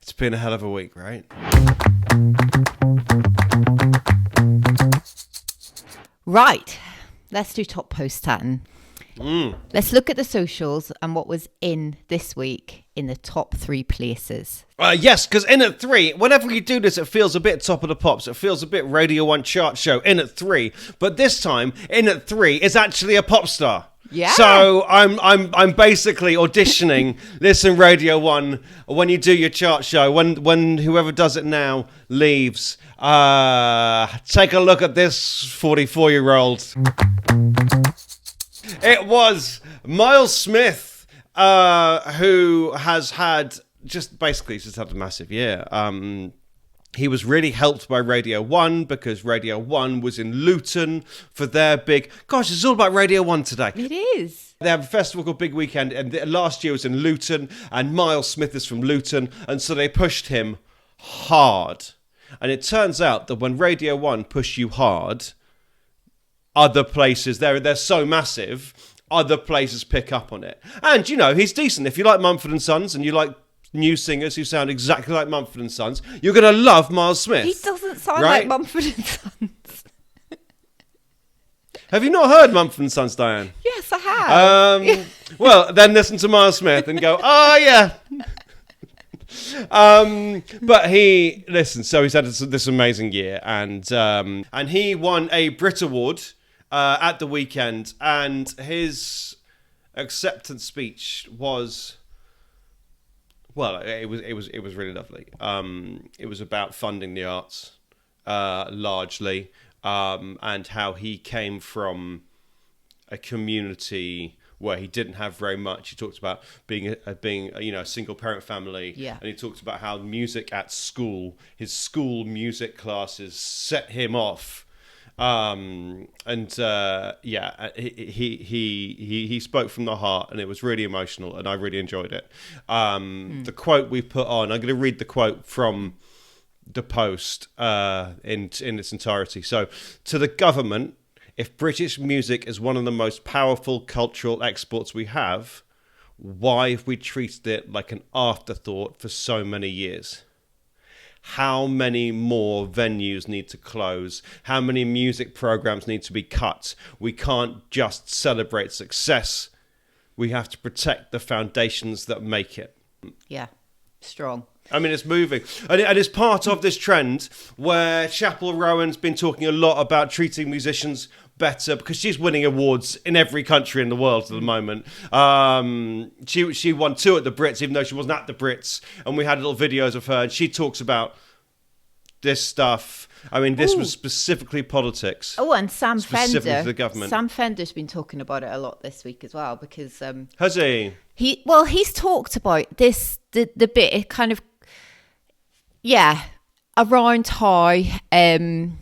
It's been a hell of a week, right? Right. Let's do top post 10. Let's look at the socials and what was in this week in the top 3 places. Yes, because in at 3, whenever you do this, it feels a bit top of the pops. It feels a bit Radio 1 chart show, in at 3. But this time, in at 3 is actually a pop star. Yeah. So I'm basically auditioning Listen Radio 1 when you do your chart show. When whoever does it now leaves, take a look at this 44-year-old. It was Myles Smith, who has had just had a massive year. He was really helped by Radio 1 because Radio 1 was in Luton for their big... Gosh, it's all about Radio 1 today. It is. They have a festival called Big Weekend, and last year was in Luton, and Myles Smith is from Luton, and so they pushed him hard. And it turns out that when Radio 1 push you hard, other places, they're so massive, other places pick up on it. And, you know, he's decent. If you like Mumford & Sons and you like new singers who sound exactly like Mumford & Sons, you're going to love Myles Smith. He doesn't sound right? like Mumford & Sons. Have you not heard Mumford & Sons, Diane? Yes, I have. Well, then listen to Myles Smith and go, oh, yeah. But so he's had this amazing year, and he won a Brit Award at the weekend, and his acceptance speech was, well, it was really lovely. It was about funding the arts largely, and how he came from a community where he didn't have very much. He talked about being a single parent family, yeah. And he talked about how music at school, his school music classes, set him off. He spoke from the heart, and it was really emotional, and I really enjoyed it. The quote we put on, I'm going to read the quote from the Post in its entirety. So, to the government, if British music is one of the most powerful cultural exports we have, why have we treated it like an afterthought for so many years? How many more venues need to close? How many music programs need to be cut? We can't just celebrate success. We have to protect the foundations that make it. Yeah, strong. I mean, it's moving. And it's part of this trend where Chapple Rowan's been talking a lot about treating musicians better because she's winning awards in every country in the world at the moment. She won 2 at the Brits, even though she wasn't at the Brits. And we had little videos of her, and she talks about this stuff. I mean, this was specifically politics. Oh, and Sam specifically Fender. To the government. Sam Fender's been talking about it a lot this week as well because... Has he? He's talked about this, the bit, it kind of... Yeah, around how it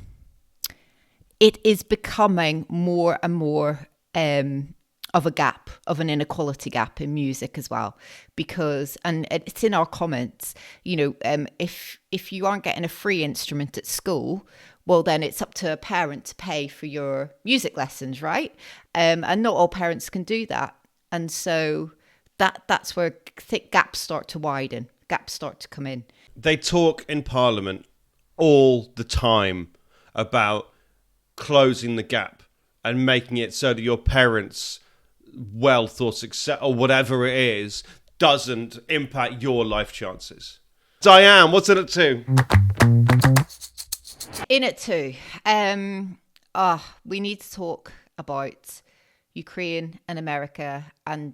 is becoming more and more of a gap, of an inequality gap in music as well. Because, and it's in our comments, you know, if you aren't getting a free instrument at school, well, then it's up to a parent to pay for your music lessons, right? And not all parents can do that. And so that's where gaps start to widen, gaps start to come in. They talk in Parliament all the time about closing the gap and making it so that your parents' wealth or success or whatever it is doesn't impact your life chances. Diane, what's in it too? In it too. We need to talk about Ukraine and America and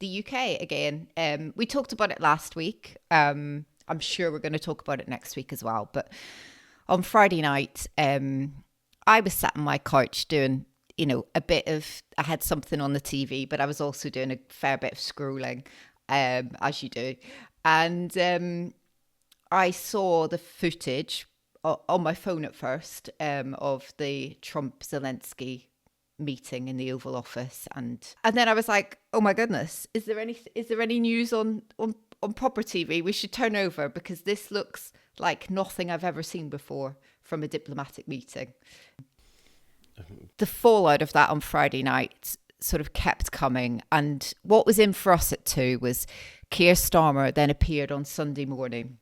the UK again. We talked about it last week. I'm sure we're going to talk about it next week as well. But on Friday night, I was sat on my couch doing, you know, I had something on the TV, but I was also doing a fair bit of scrolling, as you do. And I saw the footage on my phone at first of the Trump-Zelensky meeting in the Oval Office, and then I was like, oh my goodness, is there any news on proper TV? We should turn over because this looks like nothing I've ever seen before from a diplomatic meeting. The fallout of that on Friday night sort of kept coming. And what was in for us at 2 was Keir Starmer then appeared on Sunday morning.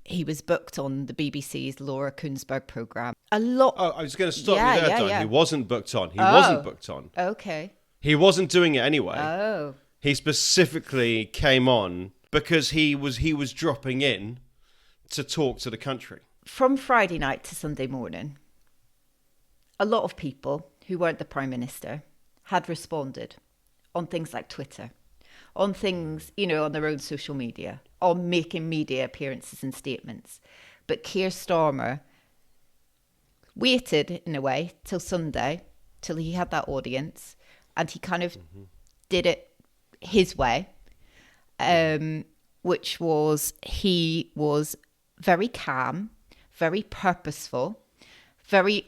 He was booked on the BBC's Laura Kuenssberg programme. I was going to stop you there, Don. He wasn't booked on. He wasn't booked on. Okay. He wasn't doing it anyway. Oh. He specifically came on because he was dropping in to talk to the country. From Friday night to Sunday morning, a lot of people who weren't the Prime Minister had responded on things like Twitter, on things, on their own social media, on making media appearances and statements. But Keir Starmer waited, in a way, till Sunday, till he had that audience, and he kind of did it his way, which was he was very calm, very purposeful,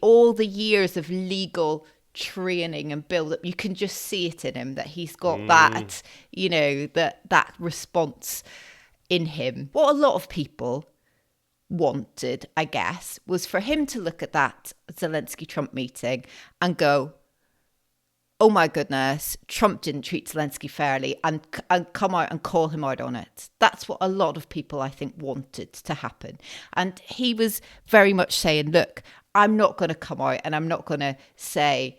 all the years of legal training and build up, you can just see it in him that he's got that, that response in him. What a lot of people wanted, I guess, was for him to look at that Zelensky-Trump meeting and go, oh my goodness, Trump didn't treat Zelensky fairly, and come out and call him out on it. That's what a lot of people, I think, wanted to happen. And he was very much saying, look, I'm not going to come out and I'm not going to say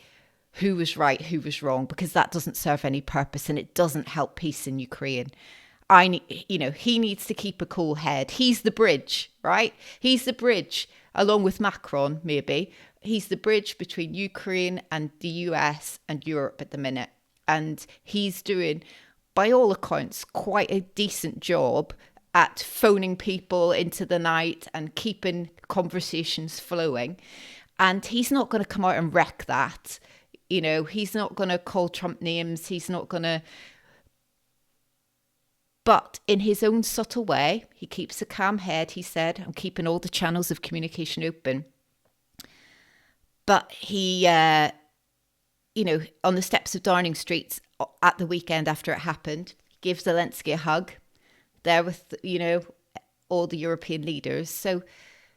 who was right, who was wrong, because that doesn't serve any purpose and it doesn't help peace in Ukraine. He needs to keep a cool head. He's the bridge, right? He's the bridge, along with Macron, maybe. He's the bridge between Ukraine and the US and Europe at the minute. And he's doing, by all accounts, quite a decent job at phoning people into the night and keeping conversations flowing. And he's not going to come out and wreck that. He's not going to call Trump names. He's not going to. But in his own subtle way, he keeps a calm head, he said. I'm keeping all the channels of communication open. But he, on the steps of Downing Street at the weekend after it happened, gave Zelensky a hug there with, all the European leaders. So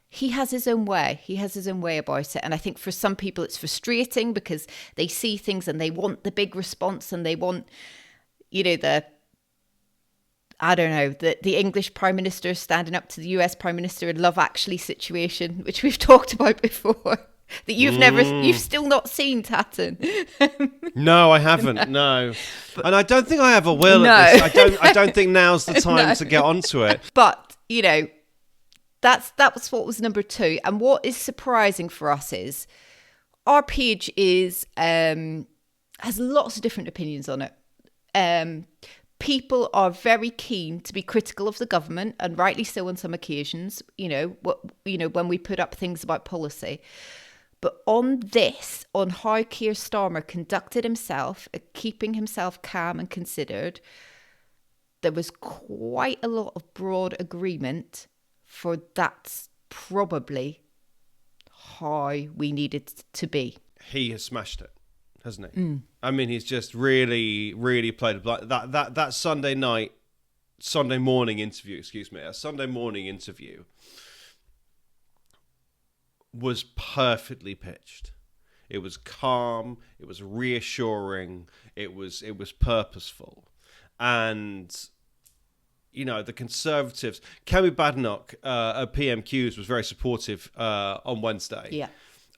he has his own way. He has his own way about it. And I think for some people it's frustrating because they see things and they want the big response and they want, the English Prime Minister standing up to the US Prime Minister in Love Actually situation, which we've talked about before. That you've still not seen, Tatton. No, I haven't. No, and I don't think I ever will. No. I don't think now's the time to get onto it. But that was what was number 2. And what is surprising for us is our page has lots of different opinions on it. People are very keen to be critical of the government, and rightly so on some occasions. When we put up things about policy. But on how Keir Starmer conducted himself, keeping himself calm and considered, there was quite a lot of broad agreement for that's probably how we needed to be. He has smashed it, hasn't he? I mean, he's just really, really played that Sunday morning interview was perfectly pitched. It was calm, it was reassuring, it was purposeful. And the Conservatives, Kemi Badenoch at PMQs was very supportive on Wednesday. Yeah.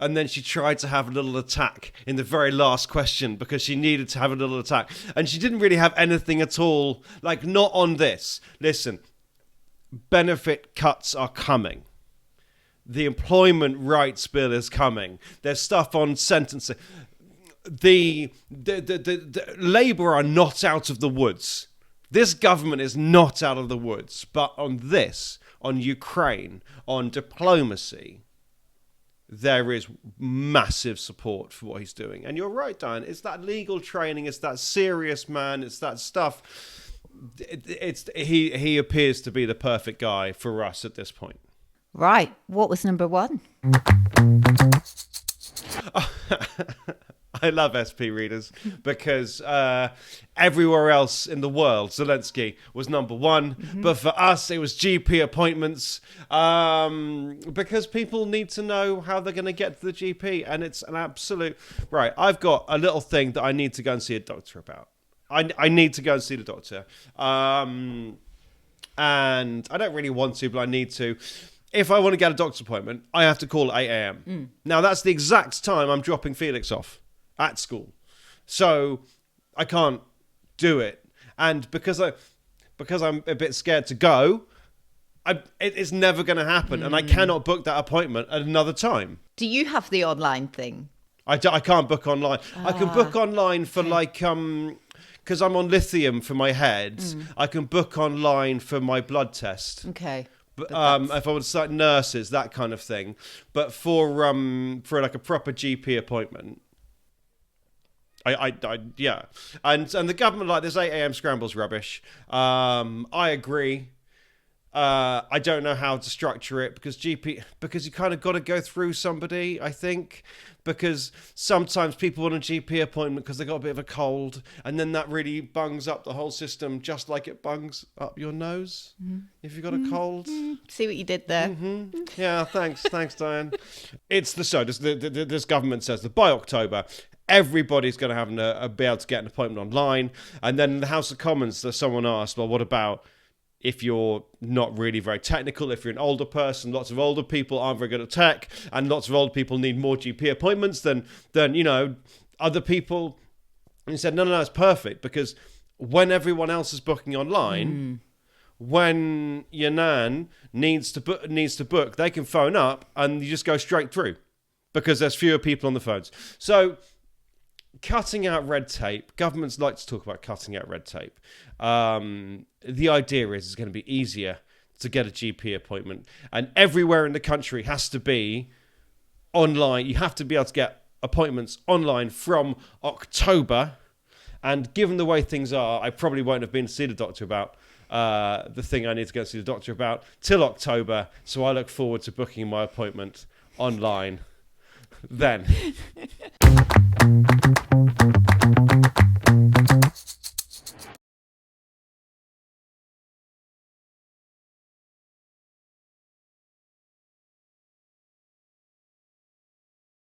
And then she tried to have a little attack in the very last question because she needed to have a little attack. And she didn't really have anything at all, not on this. Listen, benefit cuts are coming. The employment rights bill is coming. There's stuff on sentencing. The Labour are not out of the woods. This government is not out of the woods. But on Ukraine, on diplomacy, there is massive support for what he's doing. And you're right, Diane. It's that legal training. It's that serious man. It's that stuff. He appears to be the perfect guy for us at this point. Right. What was number 1? I love SP readers because everywhere else in the world, Zelensky was number one. But for us, it was GP appointments because people need to know how they're going to get to the GP. And it's an absolute... Right, I've got a little thing that I need to go and see a doctor about. I need to go and see the doctor. And I don't really want to, but I need to. If I want to get a doctor's appointment, I have to call at 8 a.m. Now, that's the exact time I'm dropping Felix off at school. So I can't do it. And because I'm a bit scared to go, it's never going to happen. And I cannot book that appointment at another time. Do you have the online thing? I can't book online. I can book online for because I'm on lithium for my head, I can book online for my blood test. Okay. But if I want to start nurses, that kind of thing. But for like a proper GP appointment, yeah. And the government, like, this 8 a.m. scramble's rubbish. I agree. I don't know how to structure it because you kind of got to go through somebody, I think, because sometimes people want a GP appointment because they got a bit of a cold, and then that really bungs up the whole system, just like it bungs up your nose if you've got a cold. See what you did there. Yeah, thanks, Diane. This government says that by October, everybody's going to have be able to get an appointment online, and then in the House of Commons, someone asked, well, what about if you're not really very technical, if you're an older person? Lots of older people aren't very good at tech, and lots of older people need more GP appointments than other people. And he said, no, it's perfect, because when everyone else is booking online, when your nan needs to book, they can phone up and you just go straight through because there's fewer people on the phones. So cutting out red tape. Governments like to talk about cutting out red tape. The idea is it's going to be easier to get a GP appointment, and everywhere in the country has to be online. You have to be able to get appointments online from October. And given the way things are, I probably won't have been to see the doctor about the thing I need to go see the doctor about till October. So I look forward to booking my appointment online then.